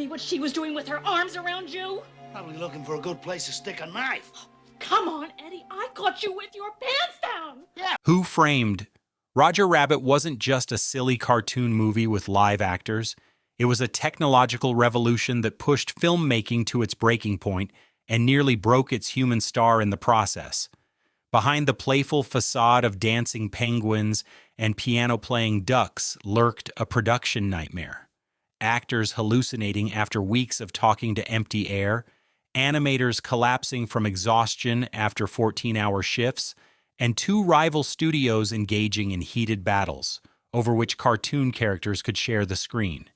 me what she was doing with her arms around you? Probably looking for a good place to stick a knife. Come on, Eddie. I caught you with your pants down. Yeah. Who Framed Roger Rabbit wasn't just a silly cartoon movie with live actors. It was a technological revolution that pushed filmmaking to its breaking point and nearly broke its human star in the process. Behind the playful facade of dancing penguins and piano-playing ducks lurked a production nightmare. Actors hallucinating after weeks of talking to empty air, animators collapsing from exhaustion after 14-hour shifts, and two rival studios engaging in heated battles over which cartoon characters could share the screen.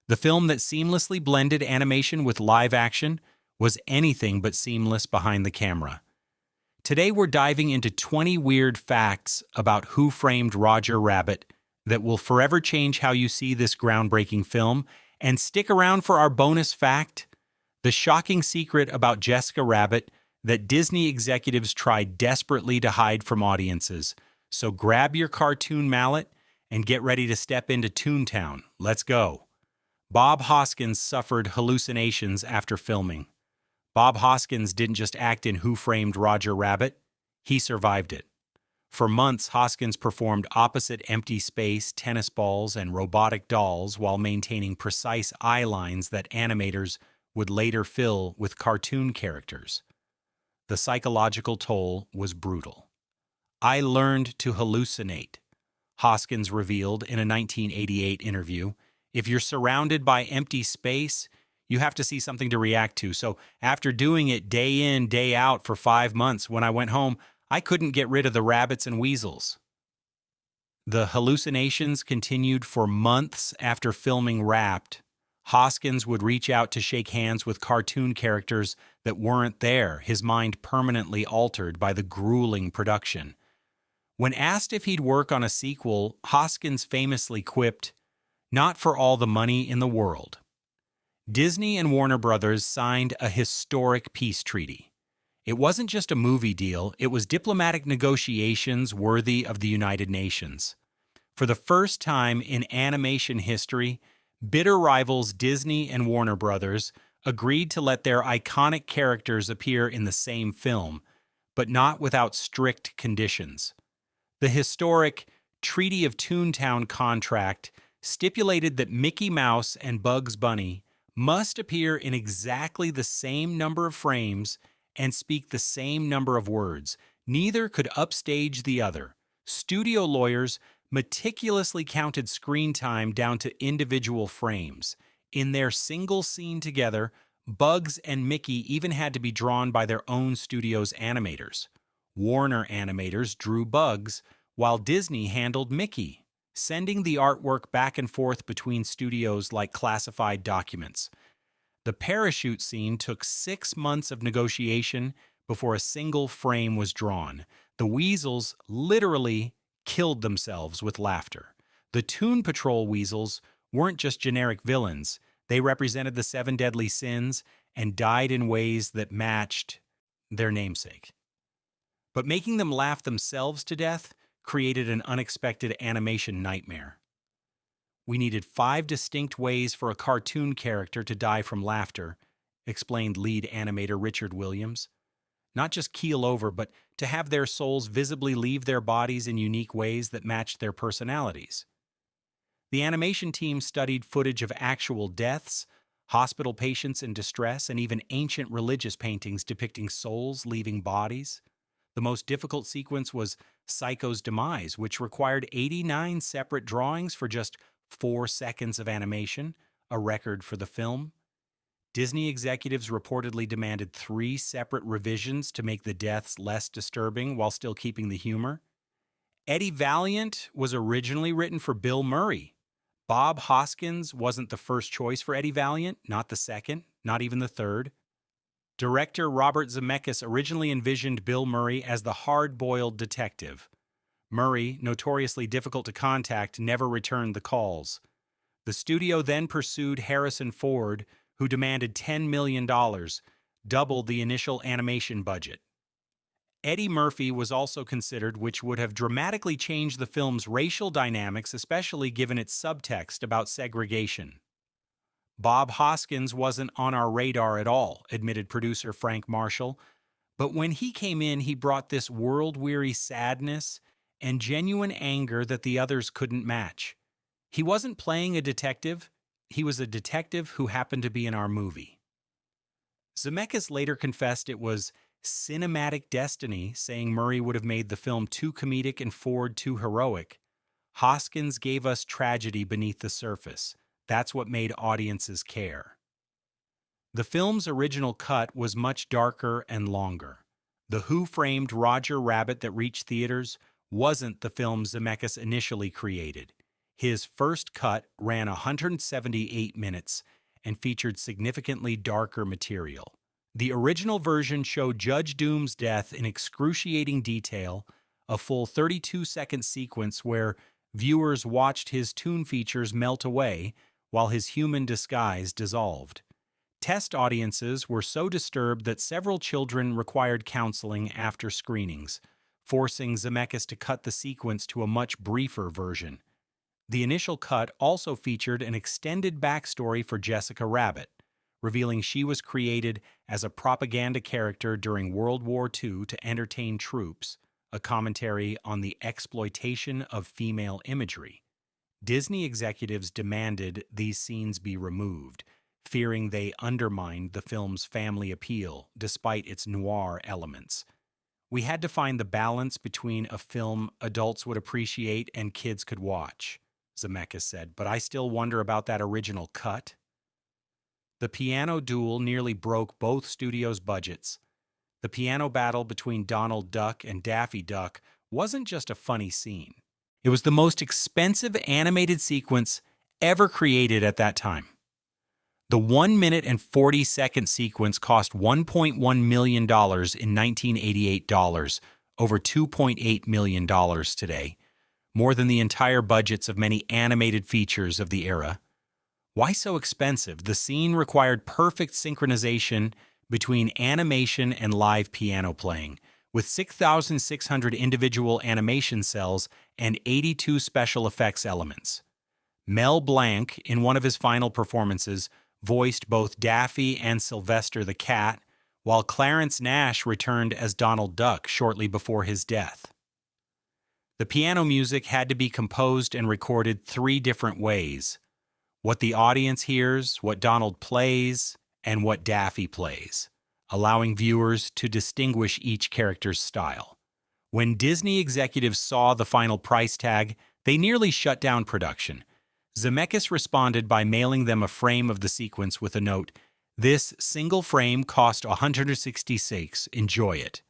The film that seamlessly blended animation with live action was anything but seamless behind the camera. Today we're diving into 20 weird facts about Who Framed Roger Rabbit that will forever change how you see this groundbreaking film. And stick around for our bonus fact, the shocking secret about Jessica Rabbit that Disney executives tried desperately to hide from audiences. So grab your cartoon mallet and get ready to step into Toontown. Let's go. Bob Hoskins suffered hallucinations after filming. Bob Hoskins didn't just act in Who Framed Roger Rabbit, he survived it. For months, Hoskins performed opposite empty space, tennis balls, and robotic dolls while maintaining precise eye lines that animators would later fill with cartoon characters. The psychological toll was brutal. "I learned to hallucinate," Hoskins revealed in a 1988 interview. "If you're surrounded by empty space, you have to see something to react to. So after doing it day in, day out for 5 months, when I went home, I couldn't get rid of the rabbits and weasels." The hallucinations continued for months after filming wrapped. Hoskins would reach out to shake hands with cartoon characters that weren't there, his mind permanently altered by the grueling production. When asked if he'd work on a sequel, Hoskins famously quipped, "Not for all the money in the world." Disney and Warner Brothers signed a historic peace treaty. It wasn't just a movie deal, it was diplomatic negotiations worthy of the United Nations. For the first time in animation history, bitter rivals Disney and Warner Brothers agreed to let their iconic characters appear in the same film, but not without strict conditions. The historic Treaty of Toontown contract stipulated that Mickey Mouse and Bugs Bunny must appear in exactly the same number of frames and speak the same number of words. Neither could upstage the other. Studio lawyers meticulously counted screen time down to individual frames. In their single scene together, Bugs and Mickey even had to be drawn by their own studio's animators. Warner animators drew Bugs, while Disney handled Mickey, sending the artwork back and forth between studios like classified documents. The parachute scene took 6 months of negotiation before a single frame was drawn. The weasels literally killed themselves with laughter. The Toon Patrol weasels weren't just generic villains. They represented the 7 deadly sins and died in ways that matched their namesake. But making them laugh themselves to death created an unexpected animation nightmare. "We needed 5 distinct ways for a cartoon character to die from laughter," explained lead animator Richard Williams. "Not just keel over, but to have their souls visibly leave their bodies in unique ways that matched their personalities." The animation team studied footage of actual deaths, hospital patients in distress, and even ancient religious paintings depicting souls leaving bodies. The most difficult sequence was Psycho's demise, which required 89 separate drawings for just 4 seconds of animation, a record for the film. Disney executives reportedly demanded 3 separate revisions to make the deaths less disturbing while still keeping the humor. Eddie Valiant was originally written for Bill Murray. Bob Hoskins wasn't the first choice for Eddie Valiant, not the second, not even the third. Director Robert Zemeckis originally envisioned Bill Murray as the hard-boiled detective. Murray, notoriously difficult to contact, never returned the calls. The studio then pursued Harrison Ford, who demanded $10 million, double the initial animation budget. Eddie Murphy was also considered, which would have dramatically changed the film's racial dynamics, especially given its subtext about segregation. Bob Hoskins wasn't on our radar at all, admitted producer Frank Marshall. But when he came in, he brought this world-weary sadness and genuine anger that the others couldn't match. He wasn't playing a detective. He was a detective who happened to be in our movie. Zemeckis later confessed it was cinematic destiny, saying Murray would have made the film too comedic and Ford too heroic. Hoskins gave us tragedy beneath the surface. That's what made audiences care. The film's original cut was much darker and longer. The Who-framed Roger Rabbit that reached theaters wasn't the film Zemeckis initially created. His first cut ran 178 minutes and featured significantly darker material. The original version showed Judge Doom's death in excruciating detail, a full 32-second sequence where viewers watched his toon features melt away while his human disguise dissolved. Test audiences were so disturbed that several children required counseling after screenings, forcing Zemeckis to cut the sequence to a much briefer version. The initial cut also featured an extended backstory for Jessica Rabbit, revealing she was created as a propaganda character during World War II to entertain troops, a commentary on the exploitation of female imagery. Disney executives demanded these scenes be removed, fearing they undermined the film's family appeal despite its noir elements. We had to find the balance between a film adults would appreciate and kids could watch, Zemeckis said, but I still wonder about that original cut. The piano duel nearly broke both studios' budgets. The piano battle between Donald Duck and Daffy Duck wasn't just a funny scene. It was the most expensive animated sequence ever created at that time. The 1 minute and 40-second sequence cost $1.1 million in 1988 dollars, over $2.8 million today, more than the entire budgets of many animated features of the era. Why so expensive? The scene required perfect synchronization between animation and live piano playing, with 6,600 individual animation cells and 82 special effects elements. Mel Blanc, in one of his final performances, voiced both Daffy and Sylvester the cat, while Clarence Nash returned as Donald Duck shortly before his death. The piano music had to be composed and recorded 3 different ways: what the audience hears, what Donald plays, and what Daffy plays, allowing viewers to distinguish each character's style. When Disney executives saw the final price tag, they nearly shut down production. Zemeckis responded by mailing them a frame of the sequence with a note, "This single frame cost $166. Enjoy it."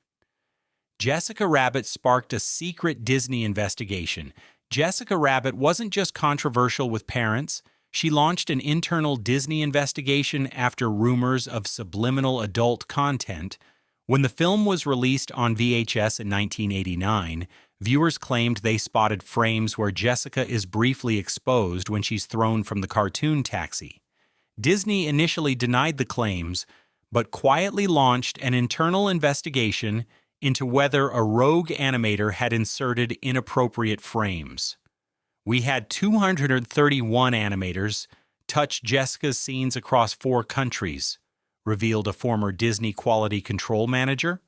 Jessica Rabbit sparked a secret Disney investigation. Jessica Rabbit wasn't just controversial with parents. She launched an internal Disney investigation after rumors of subliminal adult content. When the film was released on VHS in 1989, viewers claimed they spotted frames where Jessica is briefly exposed when she's thrown from the cartoon taxi. Disney initially denied the claims, but quietly launched an internal investigation into whether a rogue animator had inserted inappropriate frames. We had 231 animators touch Jessica's scenes across 4 countries, revealed a former Disney quality control manager.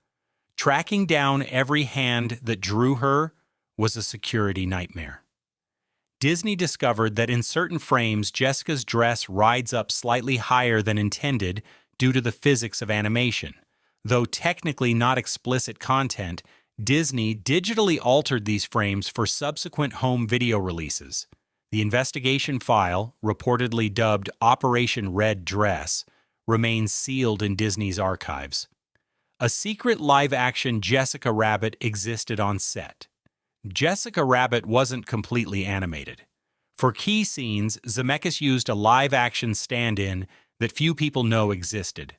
Tracking down every hand that drew her was a security nightmare. Disney discovered that in certain frames, Jessica's dress rides up slightly higher than intended due to the physics of animation. Though technically not explicit content, Disney digitally altered these frames for subsequent home video releases. The investigation file, reportedly dubbed Operation Red Dress, remains sealed in Disney's archives. A secret live-action Jessica Rabbit existed on set. Jessica Rabbit wasn't completely animated. For key scenes, Zemeckis used a live-action stand-in that few people know existed.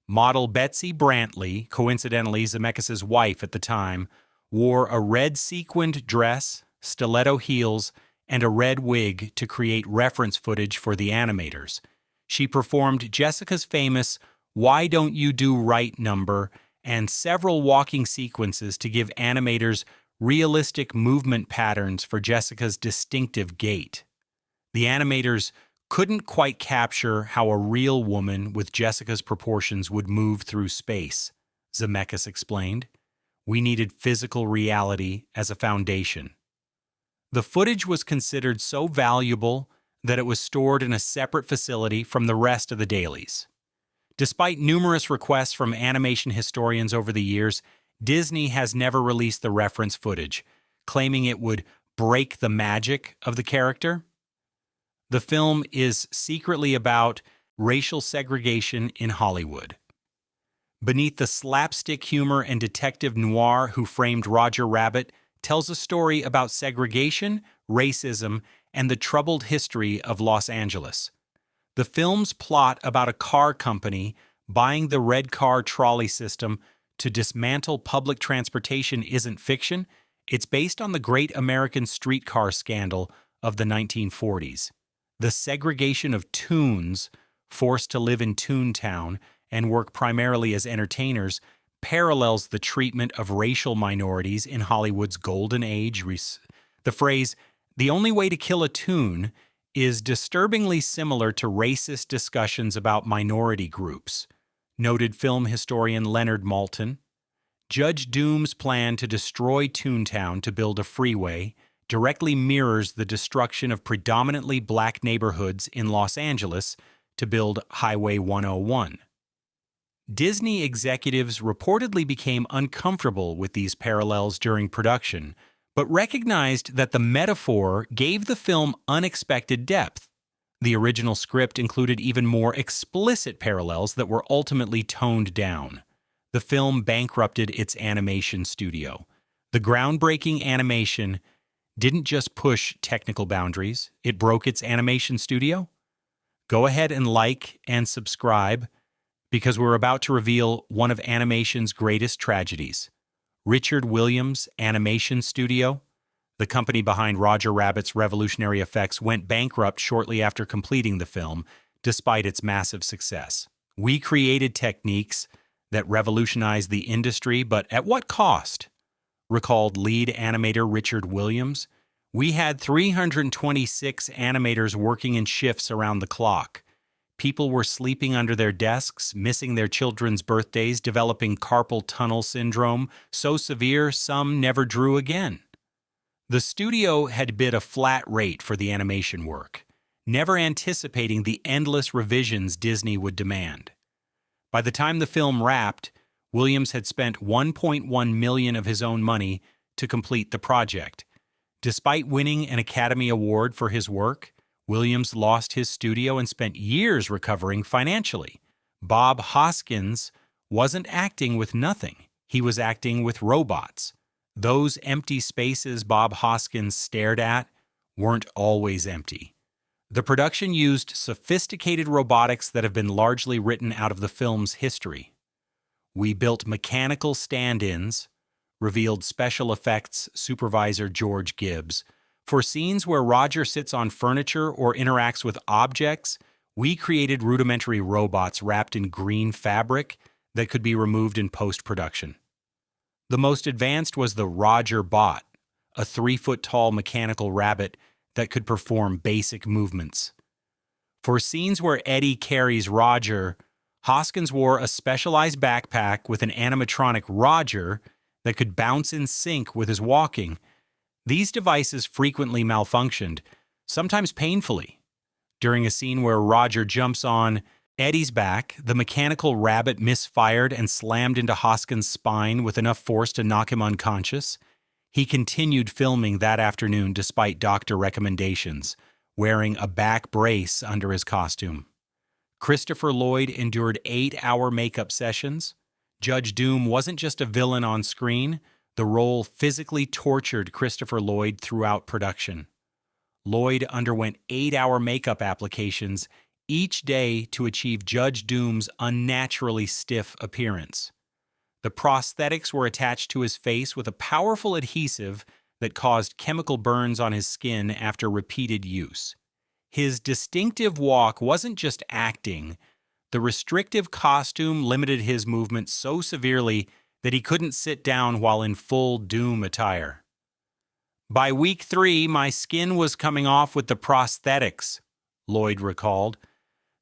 Model Betsy Brantley, coincidentally Zemeckis' wife at the time, wore a red sequined dress, stiletto heels, and a red wig to create reference footage for the animators. She performed Jessica's famous "Why Don't You Do Right" number and several walking sequences to give animators realistic movement patterns for Jessica's distinctive gait. The animators couldn't quite capture how a real woman with Jessica's proportions would move through space, Zemeckis explained. We needed physical reality as a foundation. The footage was considered so valuable that it was stored in a separate facility from the rest of the dailies. Despite numerous requests from animation historians over the years, Disney has never released the reference footage, claiming it would break the magic of the character. The film is secretly about racial segregation in Hollywood. Beneath the slapstick humor and detective noir Who Framed Roger Rabbit tells a story about segregation, racism, and the troubled history of Los Angeles. The film's plot about a car company buying the red car trolley system to dismantle public transportation isn't fiction. It's based on the Great American Streetcar Scandal of the 1940s. The segregation of toons, forced to live in Toontown and work primarily as entertainers, parallels the treatment of racial minorities in Hollywood's golden age. The phrase, "the only way to kill a toon," is disturbingly similar to racist discussions about minority groups, noted film historian Leonard Maltin. Judge Doom's plan to destroy Toontown to build a freeway directly mirrors the destruction of predominantly black neighborhoods in Los Angeles to build Highway 101. Disney executives reportedly became uncomfortable with these parallels during production, but recognized that the metaphor gave the film unexpected depth. The original script included even more explicit parallels that were ultimately toned down. The film bankrupted its animation studio. The groundbreaking animation didn't just push technical boundaries, it broke its animation studio. Go ahead and like and subscribe, because we're about to reveal one of animation's greatest tragedies. Richard Williams Animation Studio, the company behind Roger Rabbit's revolutionary effects, went bankrupt shortly after completing the film, despite its massive success. We created techniques that revolutionized the industry, but at what cost? Recalled lead animator Richard Williams. We had 326 animators working in shifts around the clock. People were sleeping under their desks, missing their children's birthdays, developing carpal tunnel syndrome, so severe some never drew again. The studio had bid a flat rate for the animation work, never anticipating the endless revisions Disney would demand. By the time the film wrapped, Williams had spent $1.1 million of his own money to complete the project. Despite winning an Academy Award for his work, Williams lost his studio and spent years recovering financially. Bob Hoskins wasn't acting with nothing. He was acting with robots. Those empty spaces Bob Hoskins stared at weren't always empty. The production used sophisticated robotics that have been largely written out of the film's history. We built mechanical stand-ins, revealed special effects supervisor George Gibbs. For scenes where Roger sits on furniture or interacts with objects, we created rudimentary robots wrapped in green fabric that could be removed in post-production. The most advanced was the Roger Bot, a 3-foot-tall mechanical rabbit that could perform basic movements. For scenes where Eddie carries Roger, Hoskins wore a specialized backpack with an animatronic Roger that could bounce in sync with his walking. These devices frequently malfunctioned, sometimes painfully. During a scene where Roger jumps on Eddie's back, the mechanical rabbit misfired and slammed into Hoskins' spine with enough force to knock him unconscious. He continued filming that afternoon despite doctor recommendations, wearing a back brace under his costume. Christopher Lloyd endured 8-hour makeup sessions. Judge Doom wasn't just a villain on screen. The role physically tortured Christopher Lloyd throughout production. Lloyd underwent 8-hour makeup applications each day to achieve Judge Doom's unnaturally stiff appearance. The prosthetics were attached to his face with a powerful adhesive that caused chemical burns on his skin after repeated use. His distinctive walk wasn't just acting. The restrictive costume limited his movement so severely that he couldn't sit down while in full Doom attire. By week 3, my skin was coming off with the prosthetics, Lloyd recalled.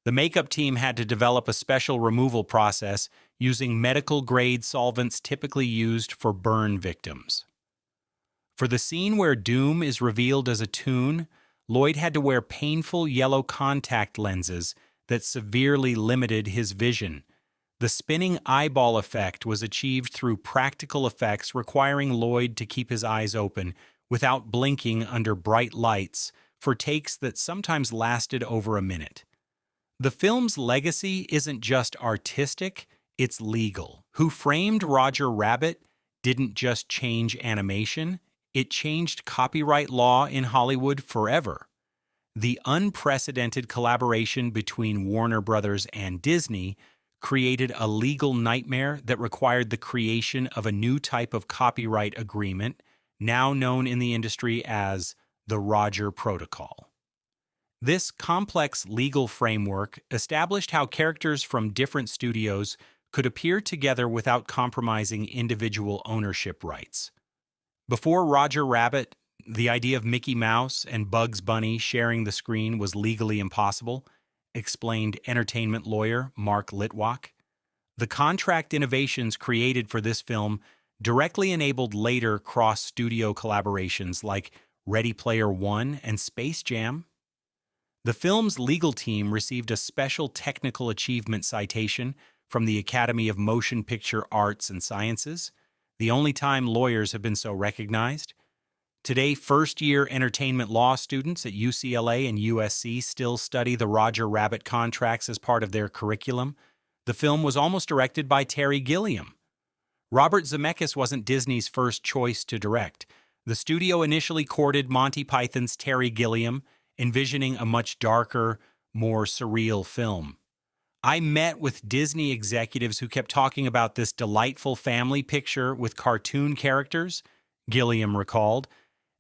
The makeup team had to develop a special removal process using medical-grade solvents typically used for burn victims. For the scene where Doom is revealed as a toon, Lloyd had to wear painful yellow contact lenses that severely limited his vision. The spinning eyeball effect was achieved through practical effects requiring Lloyd to keep his eyes open without blinking under bright lights for takes that sometimes lasted over a minute. The film's legacy isn't just artistic, it's legal. Who Framed Roger Rabbit didn't just change animation, it changed copyright law in Hollywood forever. The unprecedented collaboration between Warner Brothers and Disney created a legal nightmare that required the creation of a new type of copyright agreement, now known in the industry as the Roger Protocol. This complex legal framework established how characters from different studios could appear together without compromising individual ownership rights. Before Roger Rabbit, the idea of Mickey Mouse and Bugs Bunny sharing the screen was legally impossible, explained entertainment lawyer Mark Litwack. The contract innovations created for this film directly enabled later cross-studio collaborations like Ready Player One and Space Jam. The film's legal team received a special technical achievement citation from the Academy of Motion Picture Arts and Sciences, the only time lawyers have been so recognized. Today, first-year entertainment law students at UCLA and USC still study the Roger Rabbit contracts as part of their curriculum. The film was almost directed by Terry Gilliam. Robert Zemeckis wasn't Disney's first choice to direct. The studio initially courted Monty Python's Terry Gilliam, envisioning a much darker, more surreal film. I met with Disney executives who kept talking about this delightful family picture with cartoon characters, Gilliam recalled.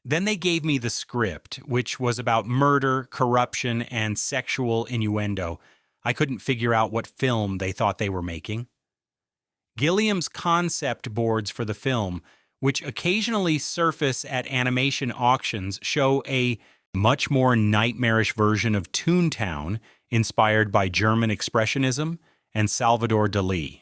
Then they gave me the script, which was about murder, corruption, and sexual innuendo. I couldn't figure out what film they thought they were making. Gilliam's concept boards for the film, which occasionally surface at animation auctions, show a much more nightmarish version of Toontown, inspired by German Expressionism and Salvador Dali.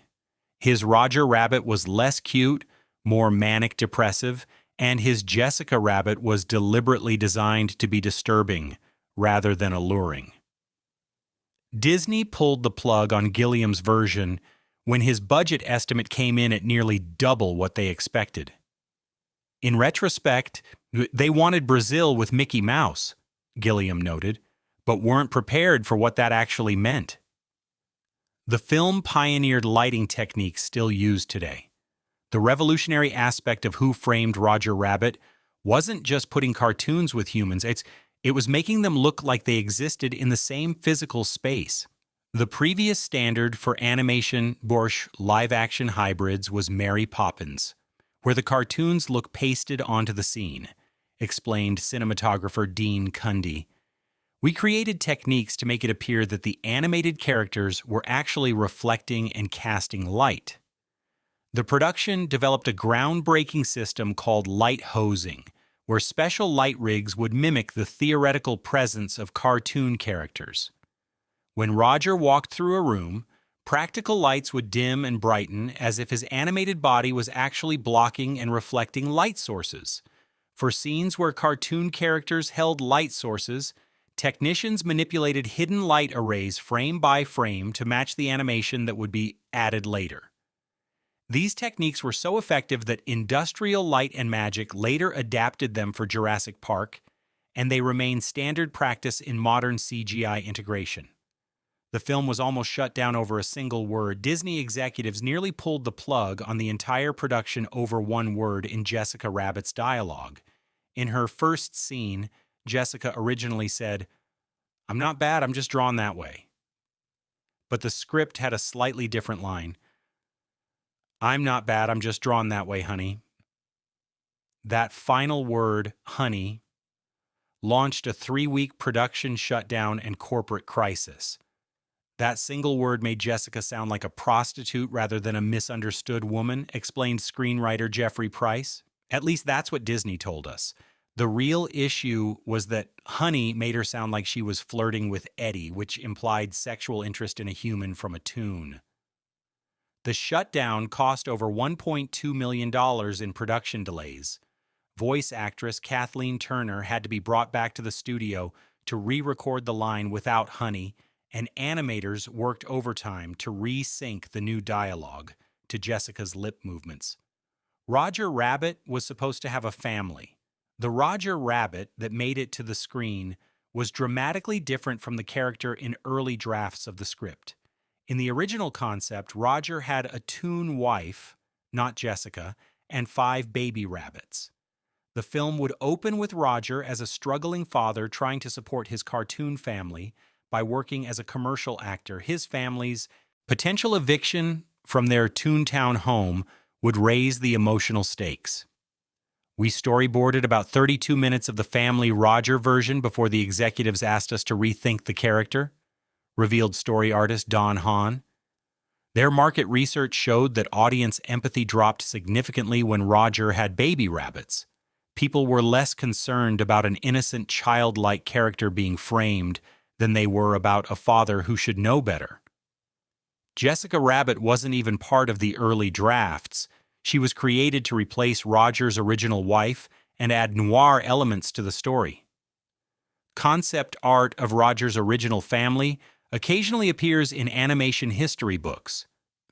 His Roger Rabbit was less cute, more manic-depressive, and his Jessica Rabbit was deliberately designed to be disturbing rather than alluring. Disney pulled the plug on Gilliam's version when his budget estimate came in at nearly double what they expected. In retrospect, they wanted Brazil with Mickey Mouse, Gilliam noted, but weren't prepared for what that actually meant. The film pioneered lighting techniques still used today. The revolutionary aspect of Who Framed Roger Rabbit wasn't just putting cartoons with humans, it was making them look like they existed in the same physical space. The previous standard for animation Borsch live-action hybrids was Mary Poppins, where the cartoons look pasted onto the scene, explained cinematographer Dean Cundy. We created techniques to make it appear that the animated characters were actually reflecting and casting light. The production developed a groundbreaking system called light hosing, where special light rigs would mimic the theoretical presence of cartoon characters. When Roger walked through a room, practical lights would dim and brighten as if his animated body was actually blocking and reflecting light sources. For scenes where cartoon characters held light sources, technicians manipulated hidden light arrays frame by frame to match the animation that would be added later. These techniques were so effective that Industrial Light and Magic later adapted them for Jurassic Park, and they remain standard practice in modern CGI integration. The film was almost shut down over a single word. Disney executives nearly pulled the plug on the entire production over one word in Jessica Rabbit's dialogue. In her first scene, Jessica originally said, "I'm not bad, I'm just drawn that way." But the script had a slightly different line. "I'm not bad, I'm just drawn that way, honey." That final word, honey, launched a 3-week production shutdown and corporate crisis. That single word made Jessica sound like a prostitute rather than a misunderstood woman, explained screenwriter Jeffrey Price. At least that's what Disney told us. The real issue was that Honey made her sound like she was flirting with Eddie, which implied sexual interest in a human from a toon. The shutdown cost over $1.2 million in production delays. Voice actress Kathleen Turner had to be brought back to the studio to re-record the line without Honey, and animators worked overtime to re-sync the new dialogue to Jessica's lip movements. Roger Rabbit was supposed to have a family. The Roger Rabbit that made it to the screen was dramatically different from the character in early drafts of the script. In the original concept, Roger had a toon wife, not Jessica, and 5 baby rabbits. The film would open with Roger as a struggling father trying to support his cartoon family by working as a commercial actor. His family's potential eviction from their Toontown home would raise the emotional stakes. We storyboarded about 32 minutes of the family Roger version before the executives asked us to rethink the character, revealed story artist Don Hahn. Their market research showed that audience empathy dropped significantly when Roger had baby rabbits. People were less concerned about an innocent, childlike character being framed than they were about a father who should know better. Jessica Rabbit wasn't even part of the early drafts. She was created to replace Roger's original wife and add noir elements to the story. Concept art of Roger's original family occasionally appears in animation history books.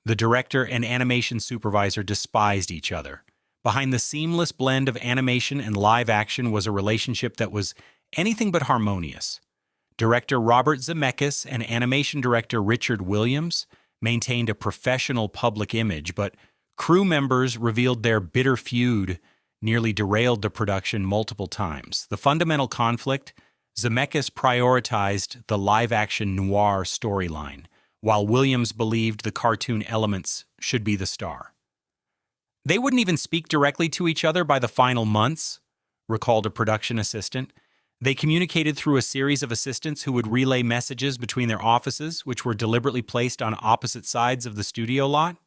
The director and animation supervisor despised each other. Behind the seamless blend of animation and live action was a relationship that was anything but harmonious. Director Robert Zemeckis and animation director Richard Williams maintained a professional public image, but crew members revealed their bitter feud nearly derailed the production multiple times. The fundamental conflict: Zemeckis prioritized the live-action noir storyline, while Williams believed the cartoon elements should be the star. They wouldn't even speak directly to each other by the final months, recalled a production assistant. They communicated through a series of assistants who would relay messages between their offices, which were deliberately placed on opposite sides of the studio lot.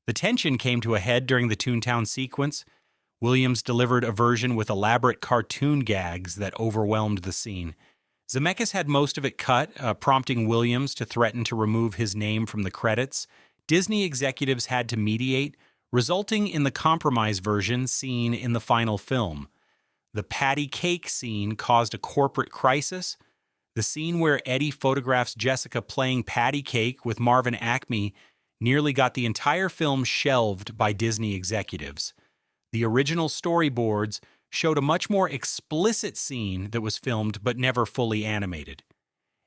The tension came to a head during the Toontown sequence. Williams delivered a version with elaborate cartoon gags that overwhelmed the scene. Zemeckis had most of it cut, prompting Williams to threaten to remove his name from the credits. Disney executives had to mediate, resulting in the compromise version seen in the final film. The patty cake scene caused a corporate crisis. The scene where Eddie photographs Jessica playing patty cake with Marvin Acme nearly got the entire film shelved by Disney executives. The original storyboards showed a much more explicit scene that was filmed but never fully animated.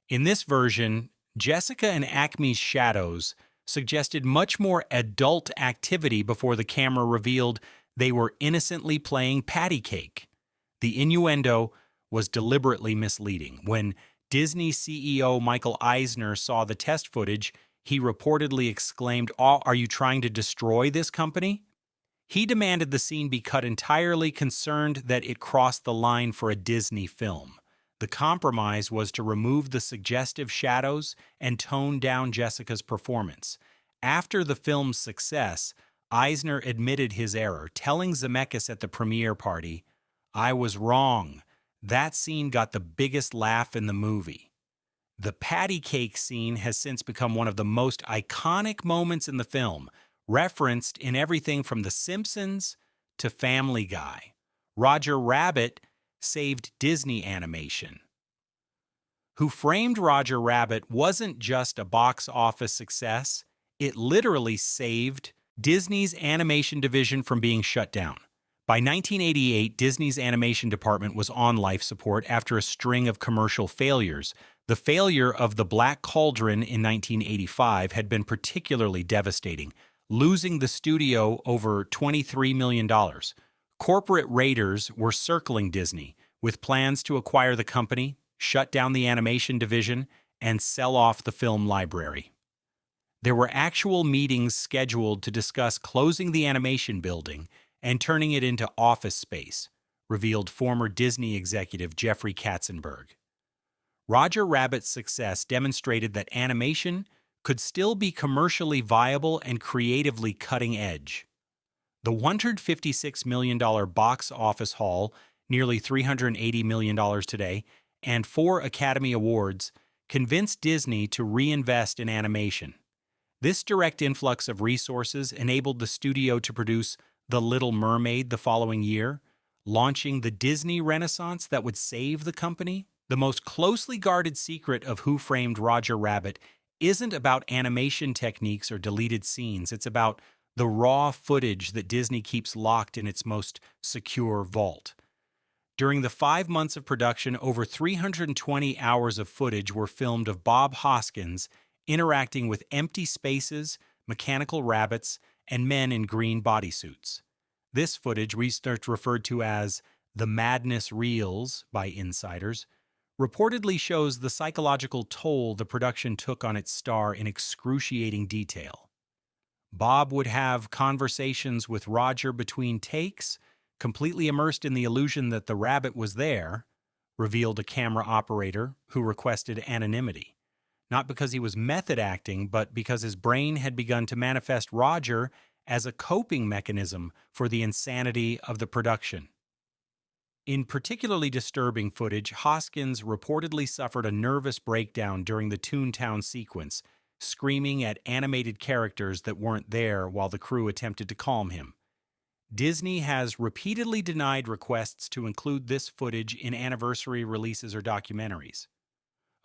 In this version, Jessica and Acme's shadows suggested much more adult activity before the camera revealed they were innocently playing patty cake. The innuendo was deliberately misleading. When Disney CEO Michael Eisner saw the test footage, he reportedly exclaimed, "Oh, are you trying to destroy this company?" He demanded the scene be cut entirely, concerned that it crossed the line for a Disney film. The compromise was to remove the suggestive shadows and tone down Jessica's performance. After the film's success, Eisner admitted his error, telling Zemeckis at the premiere party, "I was wrong. That scene got the biggest laugh in the movie." The patty cake scene has since become one of the most iconic moments in the film, referenced in everything from The Simpsons to Family Guy. Roger Rabbit saved Disney animation. Who Framed Roger Rabbit wasn't just a box office success, it literally saved Disney's animation division from being shut down. By 1988, Disney's animation department was on life support after a string of commercial failures. The failure of The Black Cauldron in 1985 had been particularly devastating, losing the studio over $23 million. Corporate raiders were circling Disney, with plans to acquire the company, shut down the animation division, and sell off the film library. There were actual meetings scheduled to discuss closing the animation building and turning it into office space, revealed former Disney executive Jeffrey Katzenberg. Roger Rabbit's success demonstrated that animation could still be commercially viable and creatively cutting edge. The $156 million box office haul nearly $380 million today, and 4 Academy Awards, convinced Disney to reinvest in animation. This direct influx of resources enabled the studio to produce The Little Mermaid the following year, launching the Disney Renaissance that would save the company. The most closely guarded secret of Who Framed Roger Rabbit isn't about animation techniques or deleted scenes. It's about the raw footage that Disney keeps locked in its most secure vault. During the 5 months of production, over 320 hours of footage were filmed of Bob Hoskins interacting with empty spaces, mechanical rabbits, and men in green bodysuits. This footage, research referred to as the Madness Reels by insiders, reportedly shows the psychological toll the production took on its star in excruciating detail. Bob would have conversations with Roger between takes, completely immersed in the illusion that the rabbit was there, revealed a camera operator who requested anonymity. Not because he was method acting, but because his brain had begun to manifest Roger as a coping mechanism for the insanity of the production. In particularly disturbing footage, Hoskins reportedly suffered a nervous breakdown during the Toontown sequence, screaming at animated characters that weren't there while the crew attempted to calm him. Disney has repeatedly denied requests to include this footage in anniversary releases or documentaries.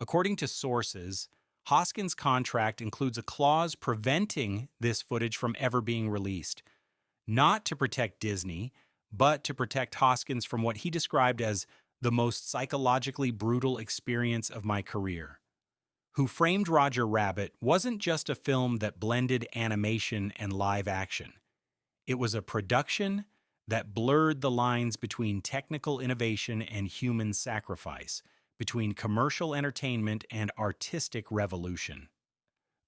According to sources, Hoskins' contract includes a clause preventing this footage from ever being released, not to protect Disney, but to protect Hoskins from what he described as the most psychologically brutal experience of my career. Who Framed Roger Rabbit wasn't just a film that blended animation and live action. It was a production that blurred the lines between technical innovation and human sacrifice, between commercial entertainment and artistic revolution.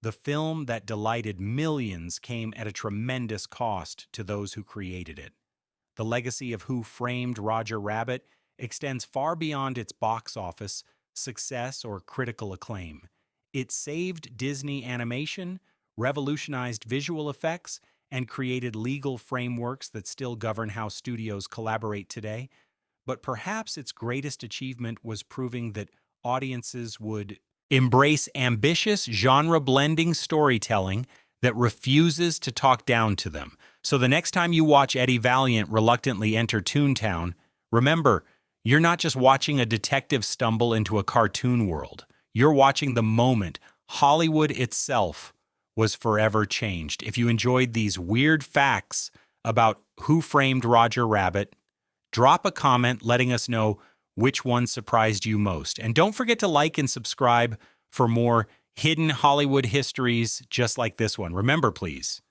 The film that delighted millions came at a tremendous cost to those who created it. The legacy of Who Framed Roger Rabbit extends far beyond its box office, success, or critical acclaim. It saved Disney animation, revolutionized visual effects, and created legal frameworks that still govern how studios collaborate today. But perhaps its greatest achievement was proving that audiences would embrace ambitious, genre-blending storytelling that refuses to talk down to them. So the next time you watch Eddie Valiant reluctantly enter Toontown, remember, you're not just watching a detective stumble into a cartoon world. You're watching the moment Hollywood itself was forever changed. If you enjoyed these weird facts about Who Framed Roger Rabbit, drop a comment letting us know which one surprised you most. And don't forget to like and subscribe for more hidden Hollywood histories just like this one. Remember, please,